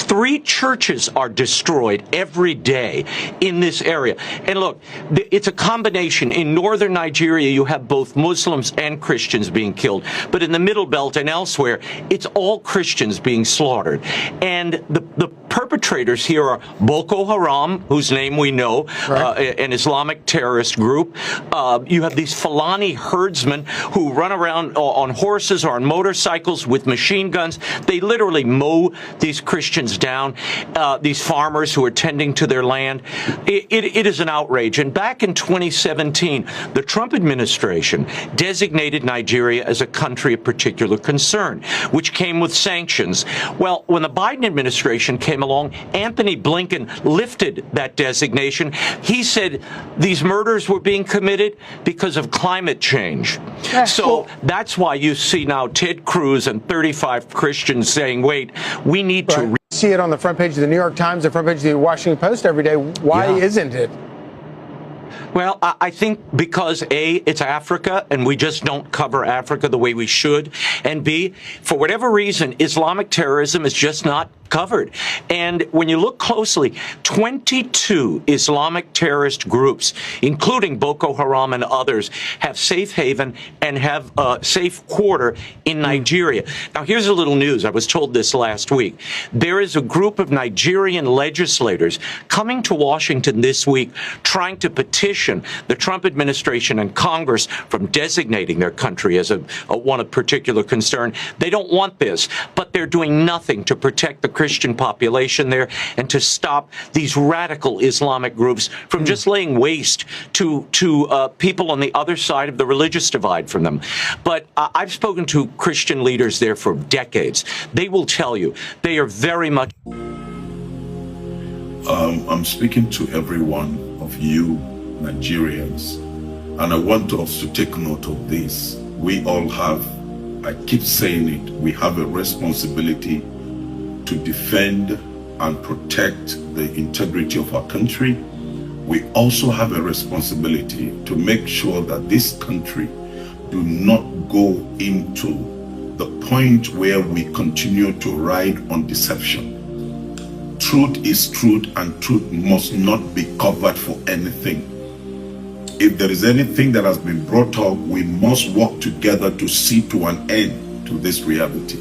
3 churches are destroyed every day in this area. And look, it's a combination. In northern Nigeria, you have both Muslims and Christians being killed. But in the Middle Belt and elsewhere, it's all Christians being slaughtered. And the perpetrators here are Boko Haram, whose name we know, right, an Islamic terrorist group. You have these Fulani herdsmen who run around on horses or on motorcycles with machine guns. They literally mow these Christians down, these farmers who are tending to their land. It is an outrage. And back in 2017, the Trump administration designated Nigeria as a country of particular concern, which came with sanctions. Well, when the Biden administration came along, Anthony Blinken lifted that designation. He said these murders were being committed because of climate change. So that's why you see now Ted Cruz and 35 Christians saying, wait, we need to see it on the front page of the New York Times, the front page of the Washington Post every day. Why isn't it? Well, I think because A, it's Africa, and we just don't cover Africa the way we should, and B, for whatever reason, Islamic terrorism is just not covered. And when you look closely, 22 Islamic terrorist groups, including Boko Haram and others, have safe haven and have a safe quarter in Nigeria. Now, here's a little news. I was told this last week. There is a group of Nigerian legislators coming to Washington this week trying to petition the Trump administration and Congress from designating their country as a one of particular concern. They don't want this, but they're doing nothing to protect the Christian population there and to stop these radical Islamic groups from just laying waste to people on the other side of the religious divide from them. But I've spoken to Christian leaders there for decades. They will tell you they are very much. I'm speaking to every one of you Nigerians, and I want us to take note of this. We all have, I keep saying it, we have a responsibility to defend and protect the integrity of our country. We also have a responsibility to make sure that this country do not go into the point where we continue to ride on deception. Truth is truth, and truth must not be covered for anything. If there is anything that has been brought up, we must work together to see to an end to this reality.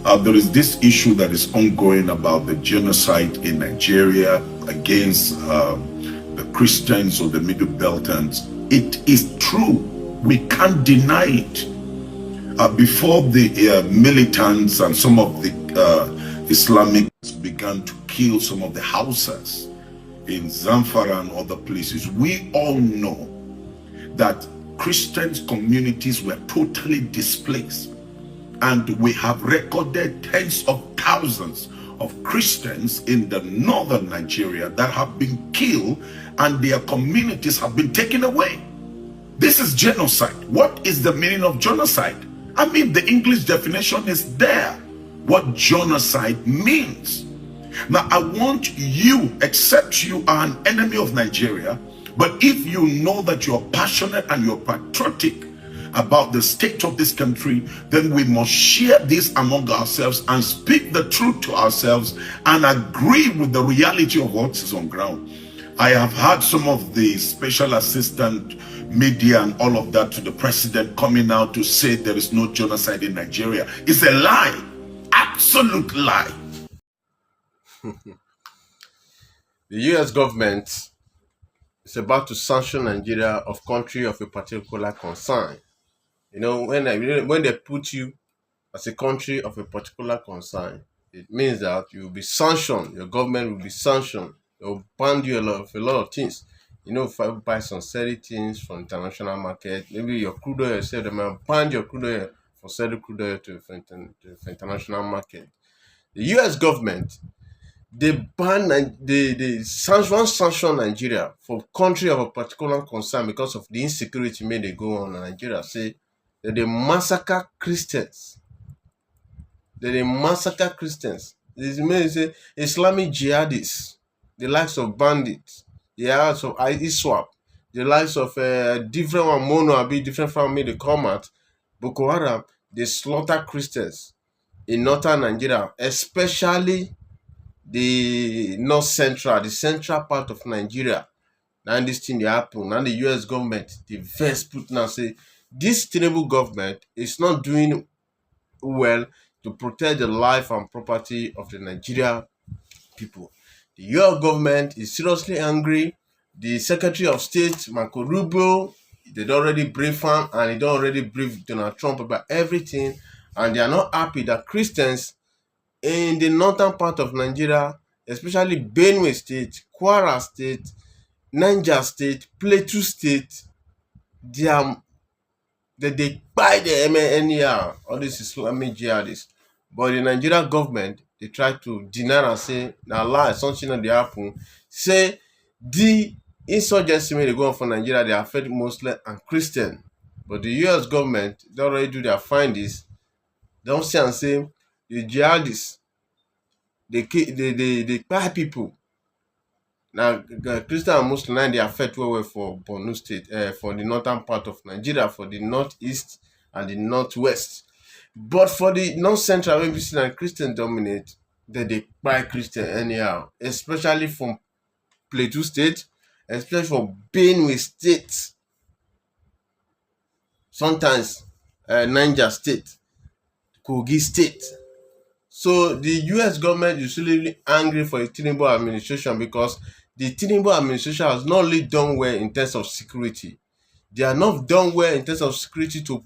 There is this issue that is ongoing about the genocide in Nigeria against the Christians or the Middle Beltans. It is true. We can't deny it. Before the militants and some of the Islamics began to kill some of the Hausas in Zamfara and other places, we all know that Christian communities were totally displaced. And we have recorded tens of thousands of Christians in the northern Nigeria that have been killed and their communities have been taken away. This is genocide. What is the meaning of genocide? I mean, the English definition is there. What genocide means. Now, I want you, except you are an enemy of Nigeria, but if you know that you're passionate and you're patriotic about the state of this country, then we must share this among ourselves and speak the truth to ourselves and agree with the reality of what is on ground. I have had some of the special assistant media and all of that to the president coming out to say there is no genocide in Nigeria. It's a lie, absolute lie. The U.S. government is about to sanction Nigeria of country of a particular concern. You know, when they put you as a country of a particular concern, it means that you will be sanctioned. Your government will be sanctioned. They will ban you a lot of things. You know, if I buy some certain things from international market, maybe your crude oil, say they might ban your crude oil for selling crude oil to international market. The U.S. government, they ban they sanction Nigeria for country of a particular concern because of the insecurity may they go on in Nigeria. Say that they massacre Christians. This means say Islamic jihadists, the likes of bandits, the likes of ISWAP, the likes of different one mono be different family they come out. Boko Haram, they slaughter Christians in northern Nigeria, especially the north central, the central part of Nigeria. Now this thing dey happen. Now the US government, the first put now say this Tinubu government is not doing well to protect the life and property of the Nigeria people. The US government is seriously angry. The Secretary of State, Marco Rubio, they don already brief him, and he don already brief Donald Trump about everything, and they are not happy that Christians in the northern part of Nigeria, especially Benue State, Kwara State, Niger State, Plateau State, they buy the anyhow, all these Islamic jihadists. But the Nigeria government, they try to deny and say, na lie, something that they happen. Say the insurgency wey dey go on for Nigeria, they affect Muslim and Christian. But the US government, they already do their findings. They don't say and say the jihadists, they buy people. Now, Christian and Muslim, they affect well for Borno State, for the northern part of Nigeria, for the northeast and the northwest. But for the north central, where Muslim and Christian dominate, they buy Christian anyhow, especially from Plateau State, especially from Benue State, sometimes Niger State, Kogi State. So the US government is really angry for the Tinubu administration because the Tinubu administration has not really done well in terms of security. They are not done well in terms of security to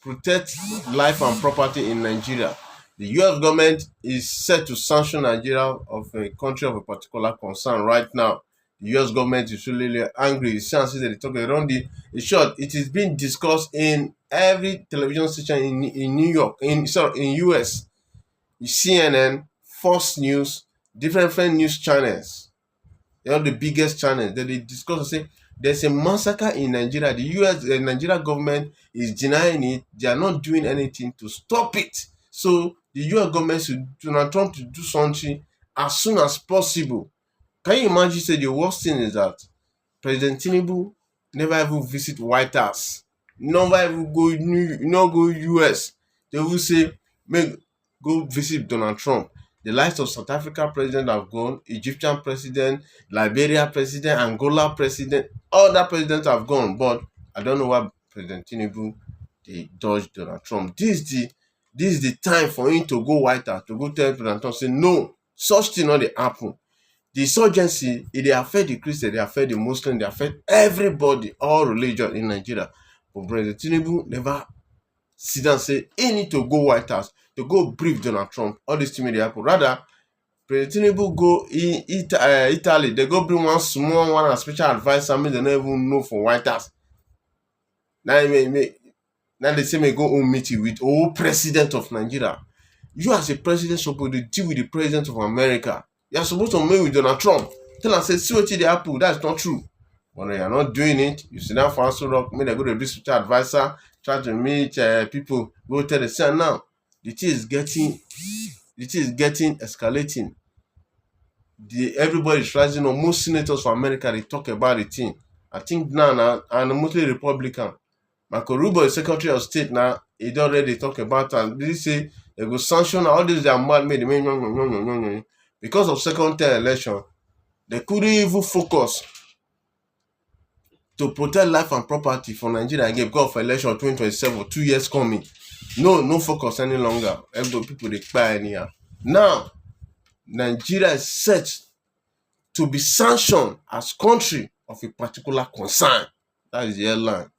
protect life and property in Nigeria. The US government is set to sanction Nigeria of a country of a particular concern right now. The US government is really angry. It sounds like they talk around in short, it is being discussed in every television station in New York, in US. CNN, Fox News, different news channels, all the biggest channels, they discuss and say there's a massacre in Nigeria. The Nigeria government is denying it. They are not doing anything to stop it. So the US government should Donald Trump to do something as soon as possible. Can you imagine? Say the worst thing is that President Tinubu never even visit White House, never even go US. They will say go visit Donald Trump. The likes of South Africa president have gone, Egyptian president, Liberia president, Angola president, all that presidents have gone. But I don't know why President Tinubu they dodge Donald Trump. This is the time for him to go White House, to go tell Donald Trump, say no, such thing not dey happen. The insurgency, they affect the Christian, they affect the Muslim, they affect everybody, all religion in Nigeria. But President Tinubu never sit down and say he need to go White House to go brief Donald Trump. All this thing may happen. Rather, President Tinubu go in Italy, they go bring one small one, a special advisor, they don't even know for White House. Now they say may go home meeting with old president of Nigeria. You as a president supposed to deal with the president of America. You are supposed to meet with Donald Trump. Tell him say see what they happen. That's not true. But they are not doing it. You sit down for Answer Rock, may they go to the special advisor, try to meet people, go tell the son now. The thing is getting escalating. Everybody is rising up. Most senators for America, they talk about the thing. I think now and mostly Republican. Marco Rubio, the Secretary of State now, he already talk about and they say they go sanction all these that mad made because of second term election. They couldn't even focus to protect life and property for Nigeria again because of election 2027, 2 years coming. No focus any longer. Every people they buy anyhow. Now, Nigeria is set to be sanctioned as country of a particular concern. That is the headline.